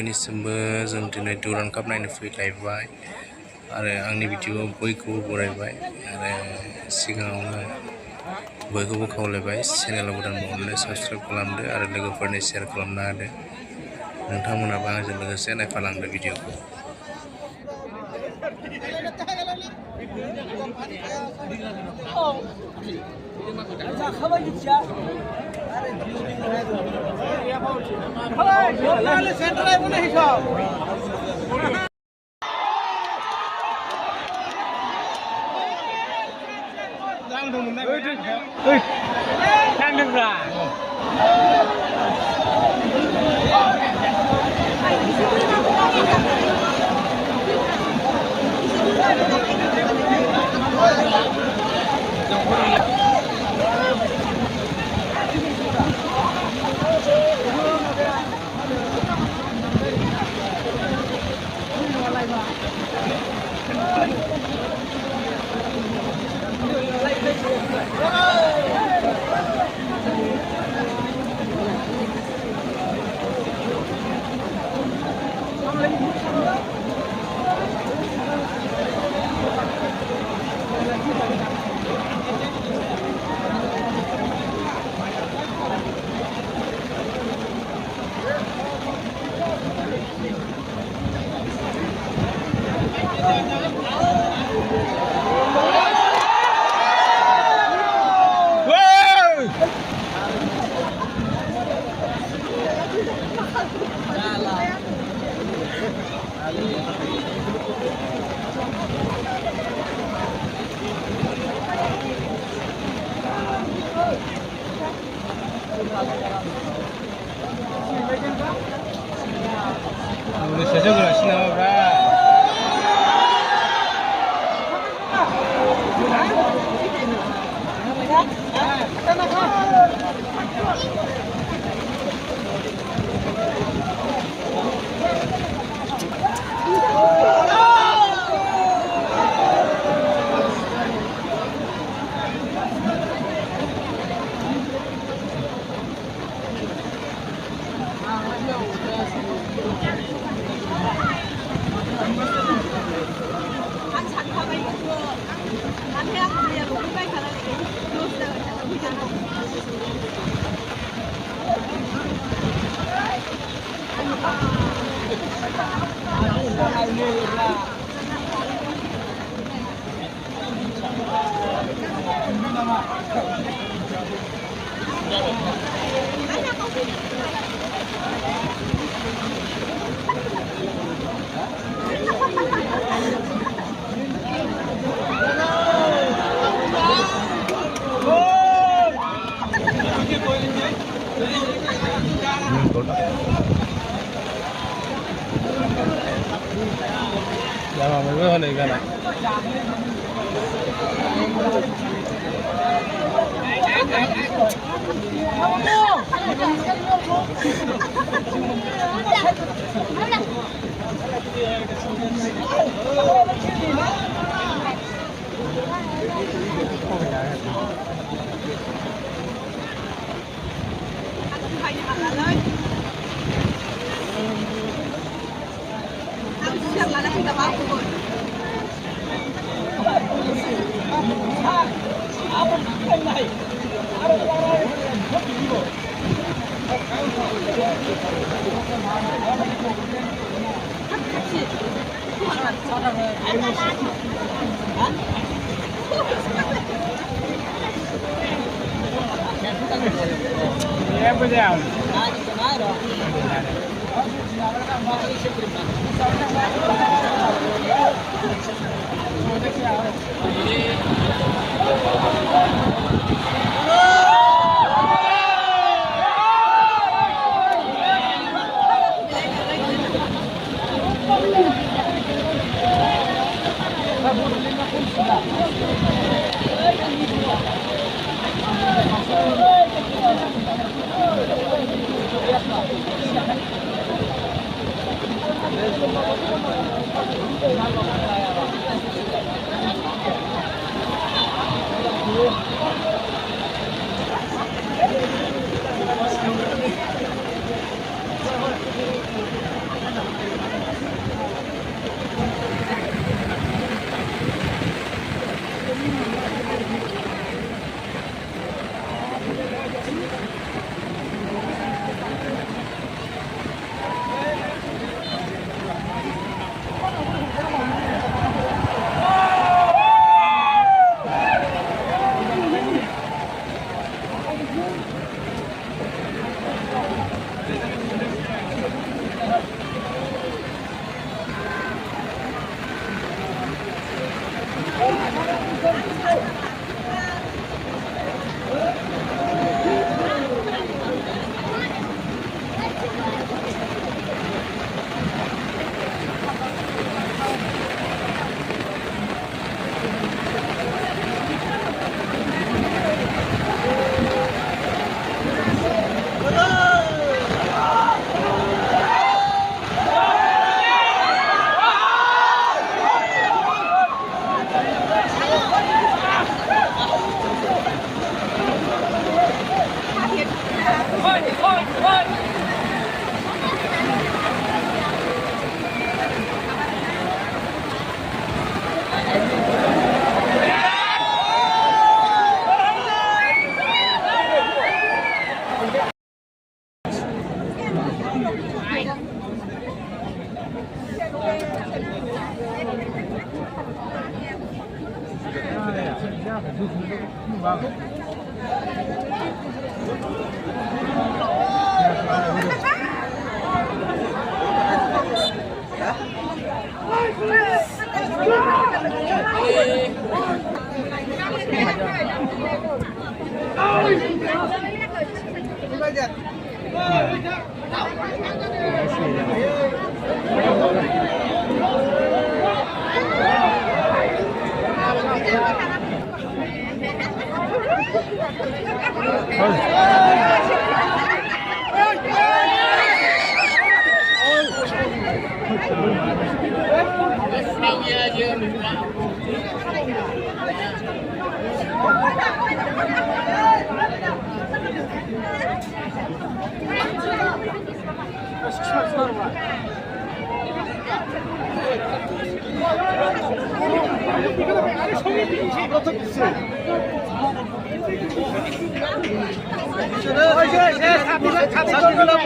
बयनिसिमबो जों दिनै दुरान्ड काप नायनो फैलायबाय आरो आंनि भिडिअ बयखौबो बरायबाय आरो सिगाङावनो बयखौबो खावलायबाय चेनेलाव गोदान महरले साबस्क्राइब खालामदो आरो लोगोफोरनि शेयार खालामना होदो नोंथांमोनाबो आंजों लोगोसे नायफालांदो भिडिअखौ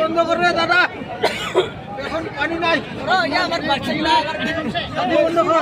বন্ধ করে দাদা এখন পানি নাই বন্ধ করো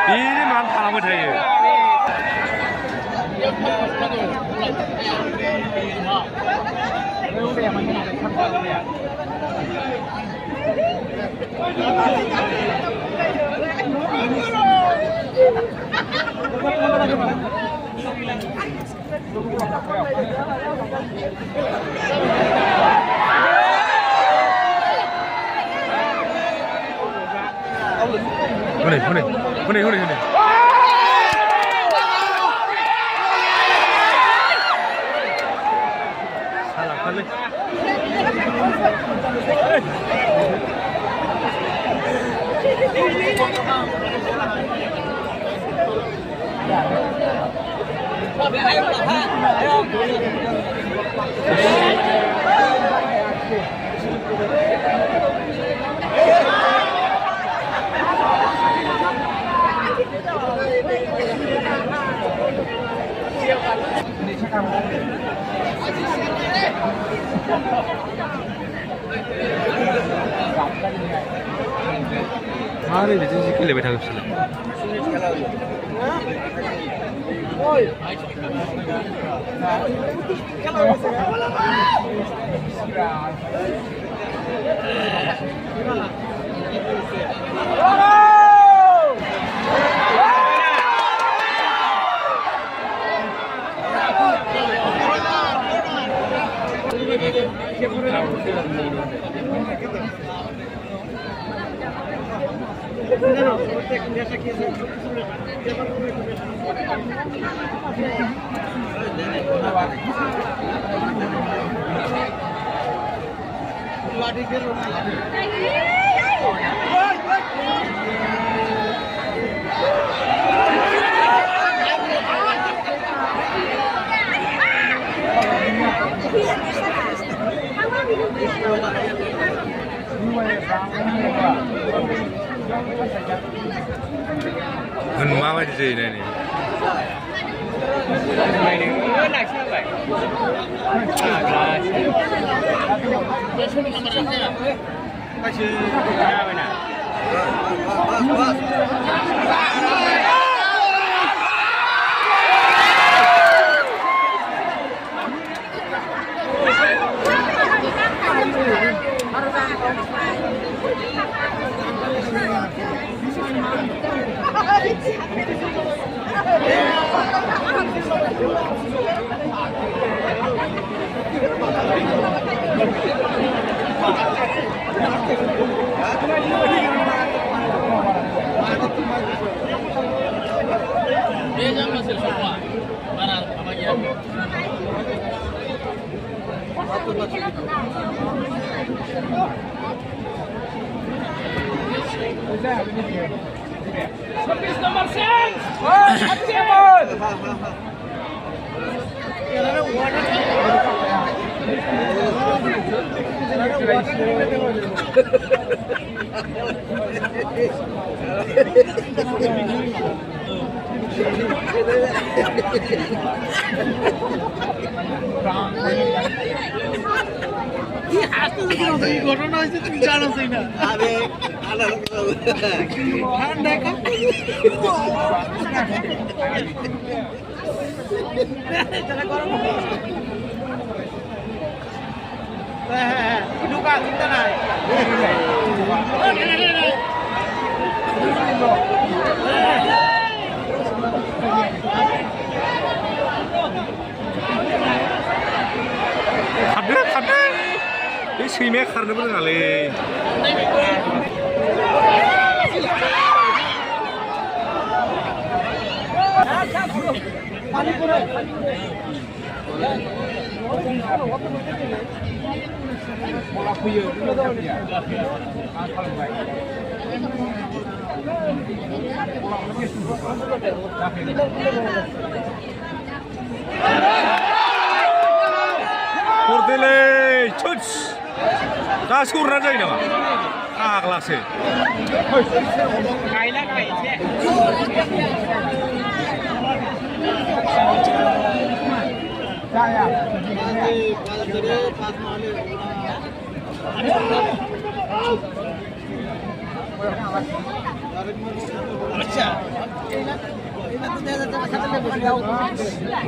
ini mantap amat ya. Huni. Salah kali. Hari ini sih kita lebih tahu sih. Mama di sini nih. Ini ঘটনা হয়েছে তুমি জানোই না আরে ঠান্ডা হ্যাঁ ঢুকা চিন্তা নাই खारदो बे सैमाया खारनोबो रोङालै Portele, cuts, dah skurna jadi nama, kelasnya. Kaila kaila. Saya.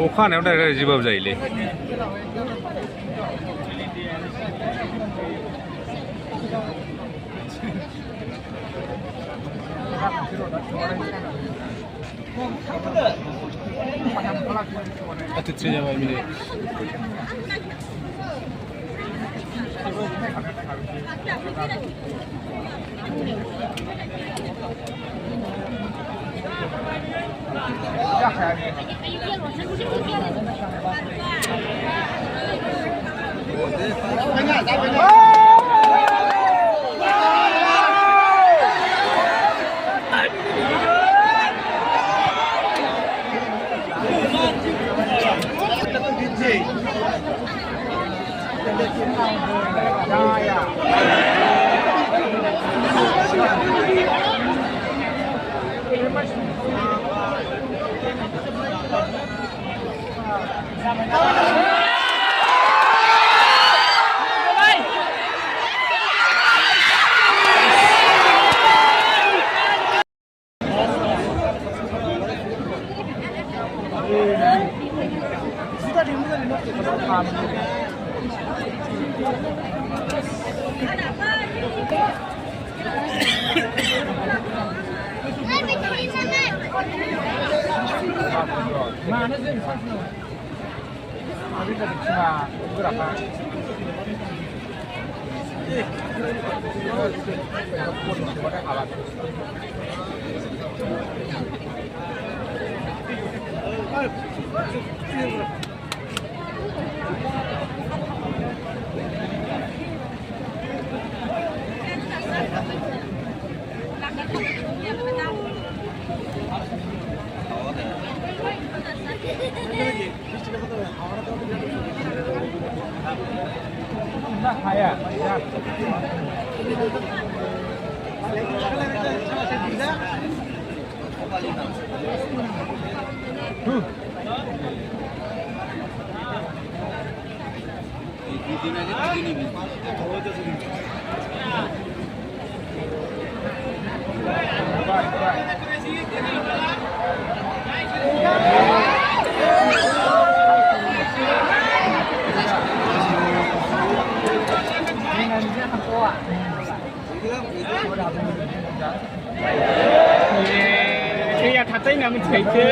Okan udah ada jibab jaili. Atau cerita apa ini? Mana sih? Tapi tadi cuma berapa? Kaya, ya. Iya, katanya nggak menjadi.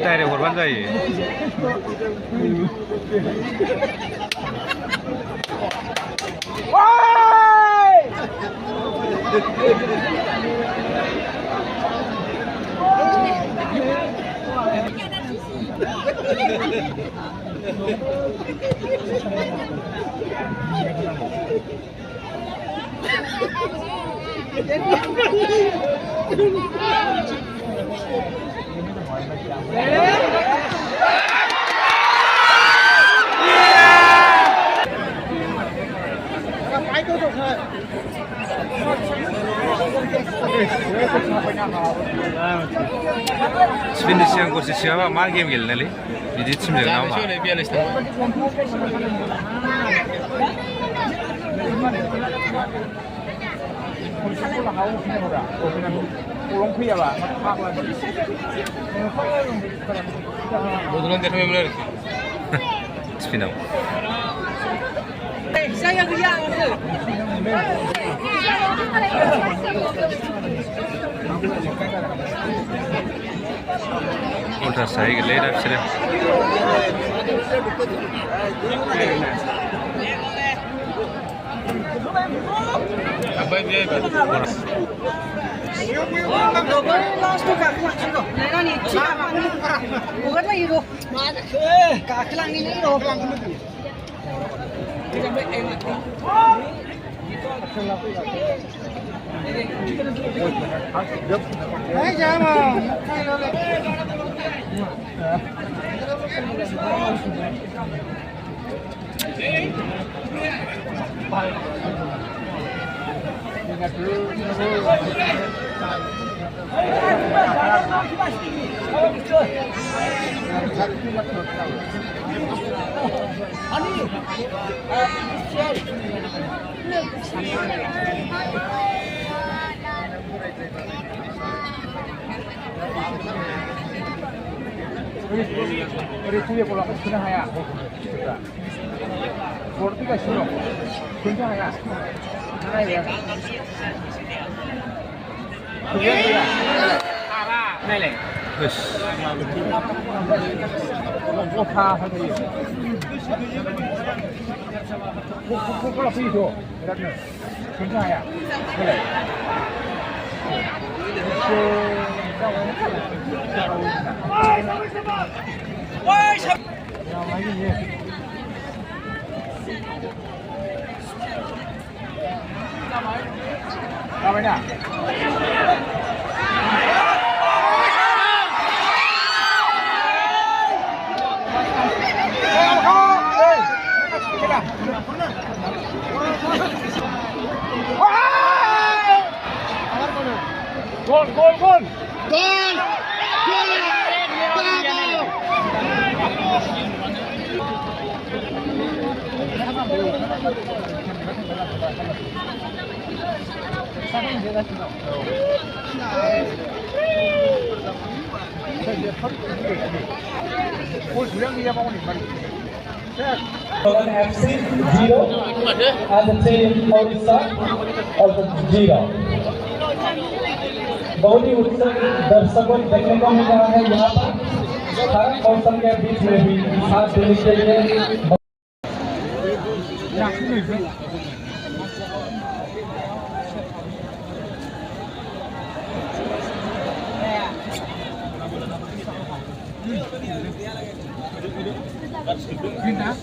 Direct हरबानो जायो स्पेननि सिगां गरसे सिगांबा मा game गेलेनायलै बिदि टिमजों ना मा Bodoland देखायबायमोन आरोखि स्पेनाव Saya gaya ada. उल्टा साही गेले दा बिसोरो 우리 뒤에 보려고 그냥하야 bordiga 싫어 괜찮아야 하나야 그게야 알아 네네 으스 뭐다 하더니 그걸로 비교 이러면 괜찮아야 그래 Namanya? Gol, gol, gol! Gol! Bodoland FC 0 and the team Odisha also 0. बहुत ही उत्साह दर्शकों देखने को मिल रहा है यहाँ पर हर मौसम के बीच में भी साथ देने के लिए Pindah.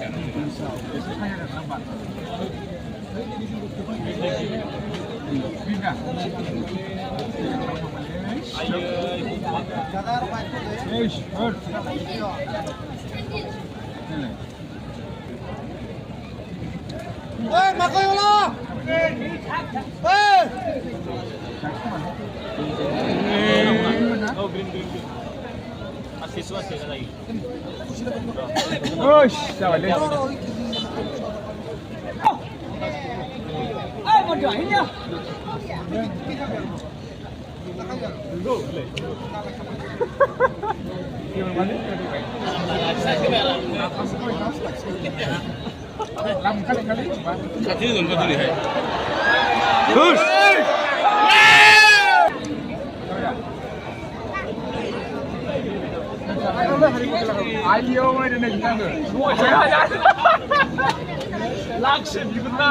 Pindah. Ê, mà coi lo. Ê. Chào lên. Ê, một giỏi nhá. Làm kali. Kaki dong kau tulis. Ayo, mana nak kita tu? Semua jangan. Langsung kita.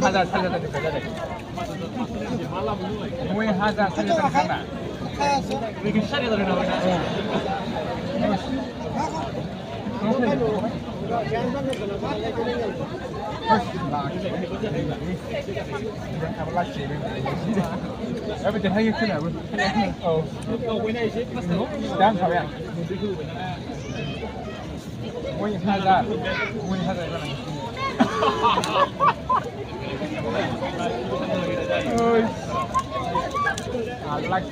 Hazar saja tadi. Semua hazar saja tadi sana. Bikin saja tadi nak. Tapi jangan hanya kena. Oh, dan sampai. Mui hazar kan. Oh, alak.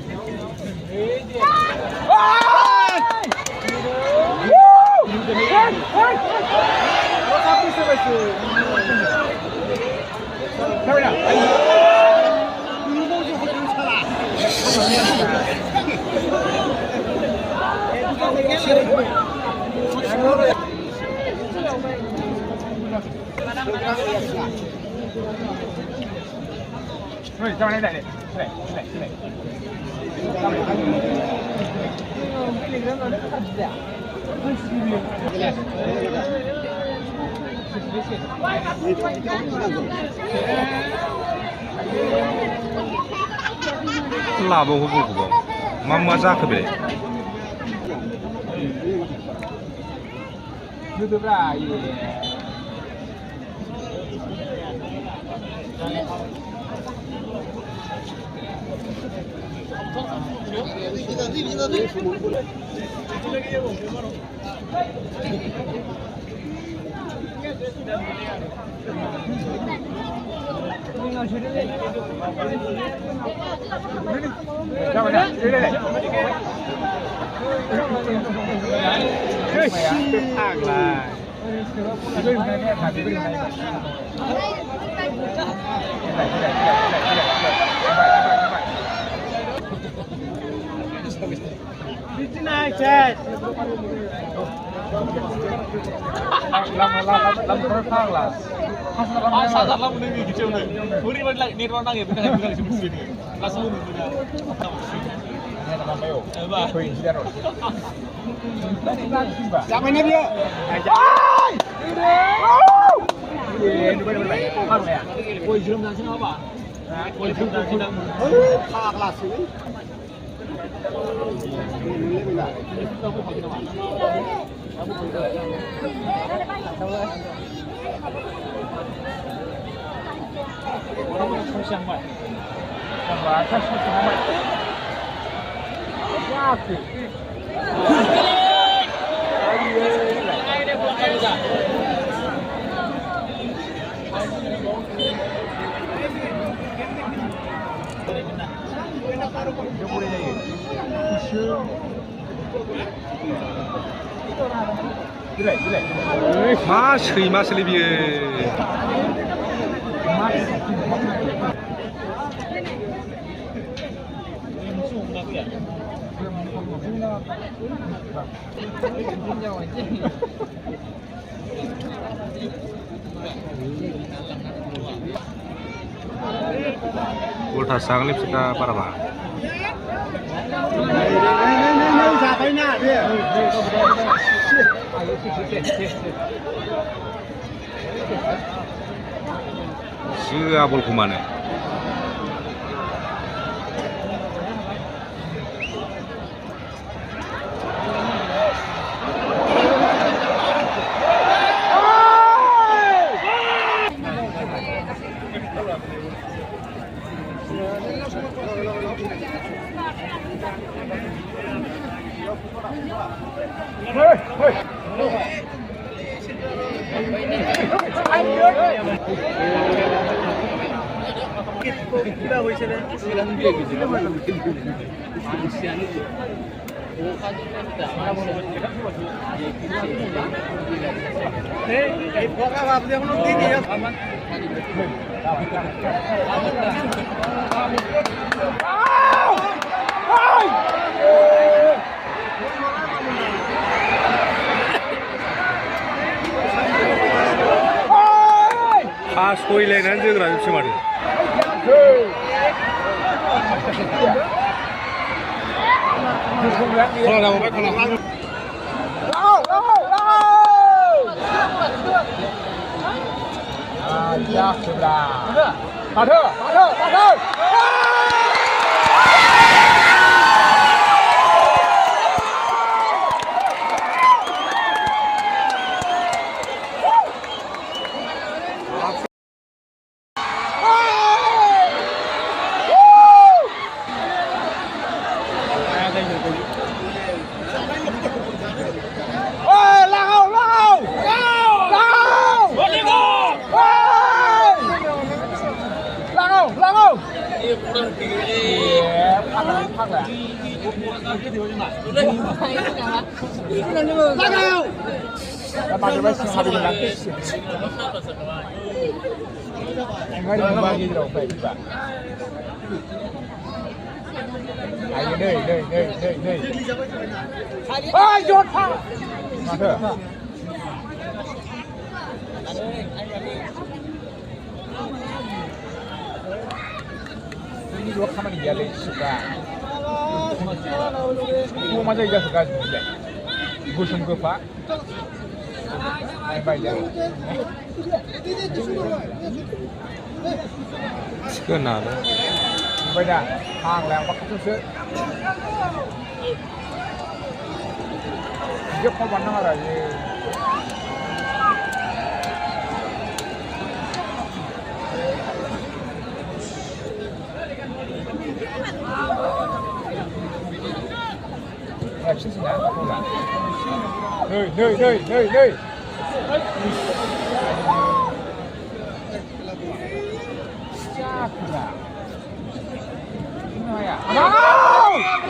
Oi, jangan naik dek. Naik. Labo hubung. Mama zakh be. Duduk lah. Sadar lah mending gitu nih. Muri mana lagi nirwana ya bukan lagi sini nih. Langsung punya. Siapa ini dia? Woi, belum nasi apa? Woi, belum nasi nang. Kelas ini. 마 스리마 슬리비에. Ultra sanglip suka para ba. Siapa ini dia? Siapa kumane? सयलायनानै जोग्रा जोबसै माथो 이거 가만히 이야기해 주시다. 뭐 맞아 이거 가지고 이제 이거 좀 거봐. 아이 빨리. 끝나네 bây giờ hàng là bắt chút xíu giúp không bắn nó là gì em xin xin không là nơi Bodoland!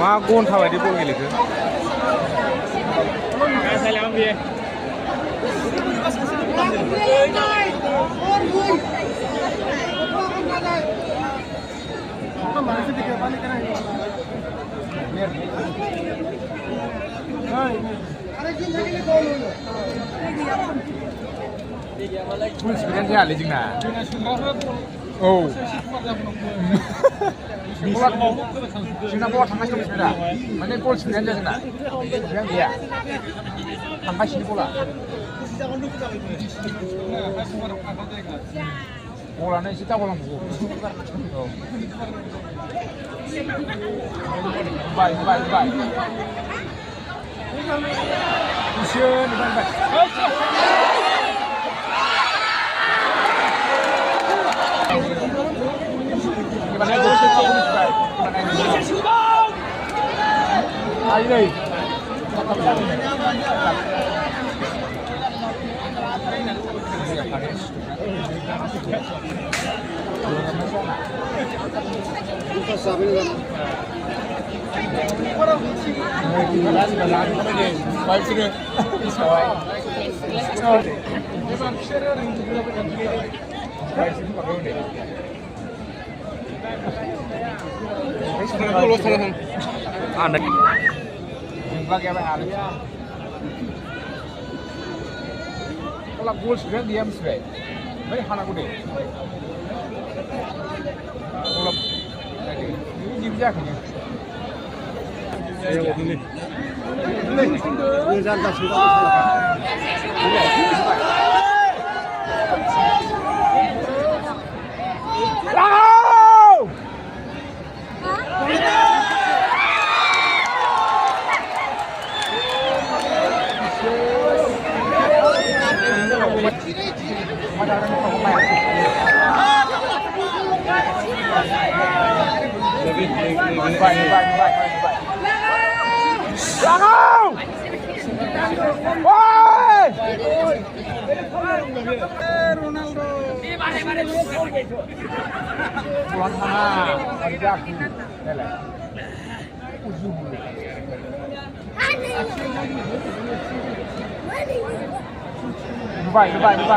मा गन्था बायदि बल गेलेखो full speed aja lagi na. Oh. Sina bola tangga sini sepeda. Mana full speed aja sina. Yang dia. Tangga sini bola. Bola ni kita bola musuh. Bye. Usian, bye. Ai đây? Anda jumpa kayak apa ya? Kalau gol sudah diam sudah, mereka hana kude. Kalau ini jam jaga ni. Vai.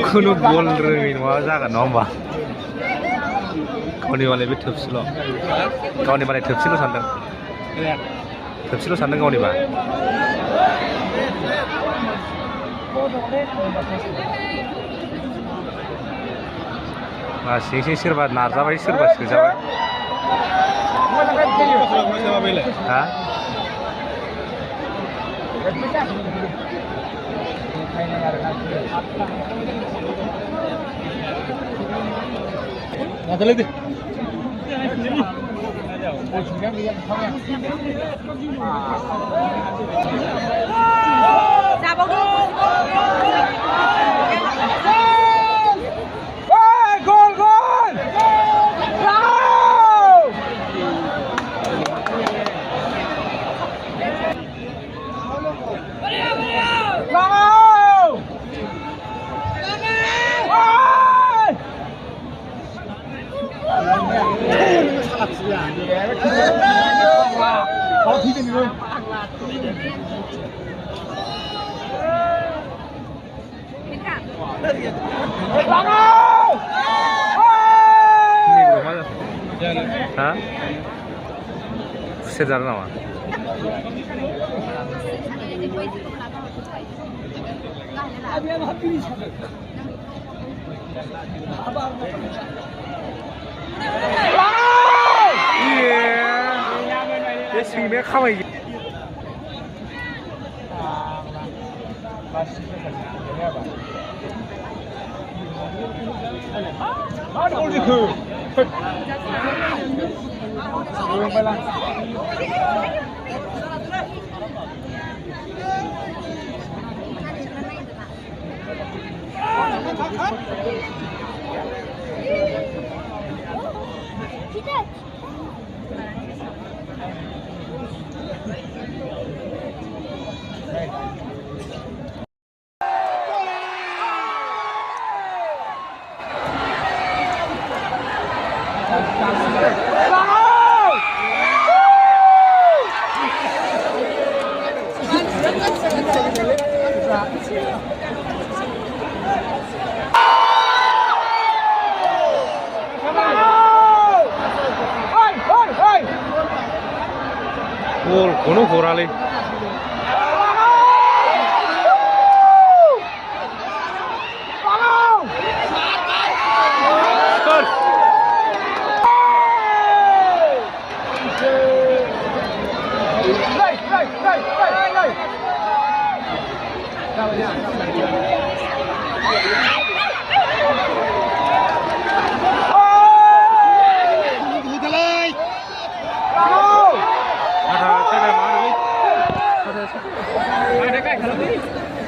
खुनु बल रोङै नङा जागोन नङा होमबा गावनि मालाय बे थोबसेल' गावनि मालाय थोबसेल' सानदों गावनिबा सिं सोरबा नारजाबाय सोरबा सोजाबाय हा Hah? Sedar nama? Iya. Dia sini kawai. Kono korale.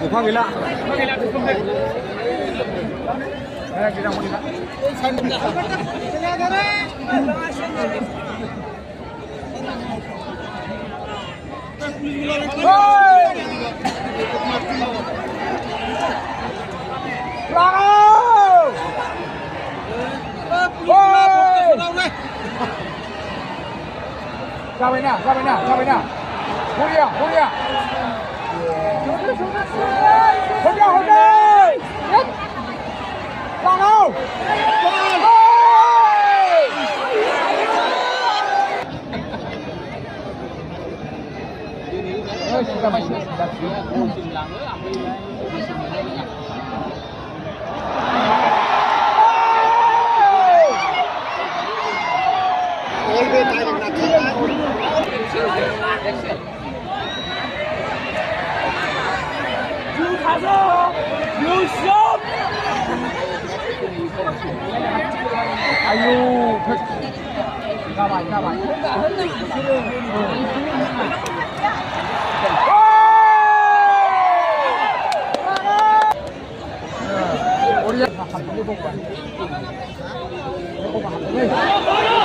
Bukan gila. Huria. 아유, 가만, 가만. 우리 한번 해볼까? 해볼까?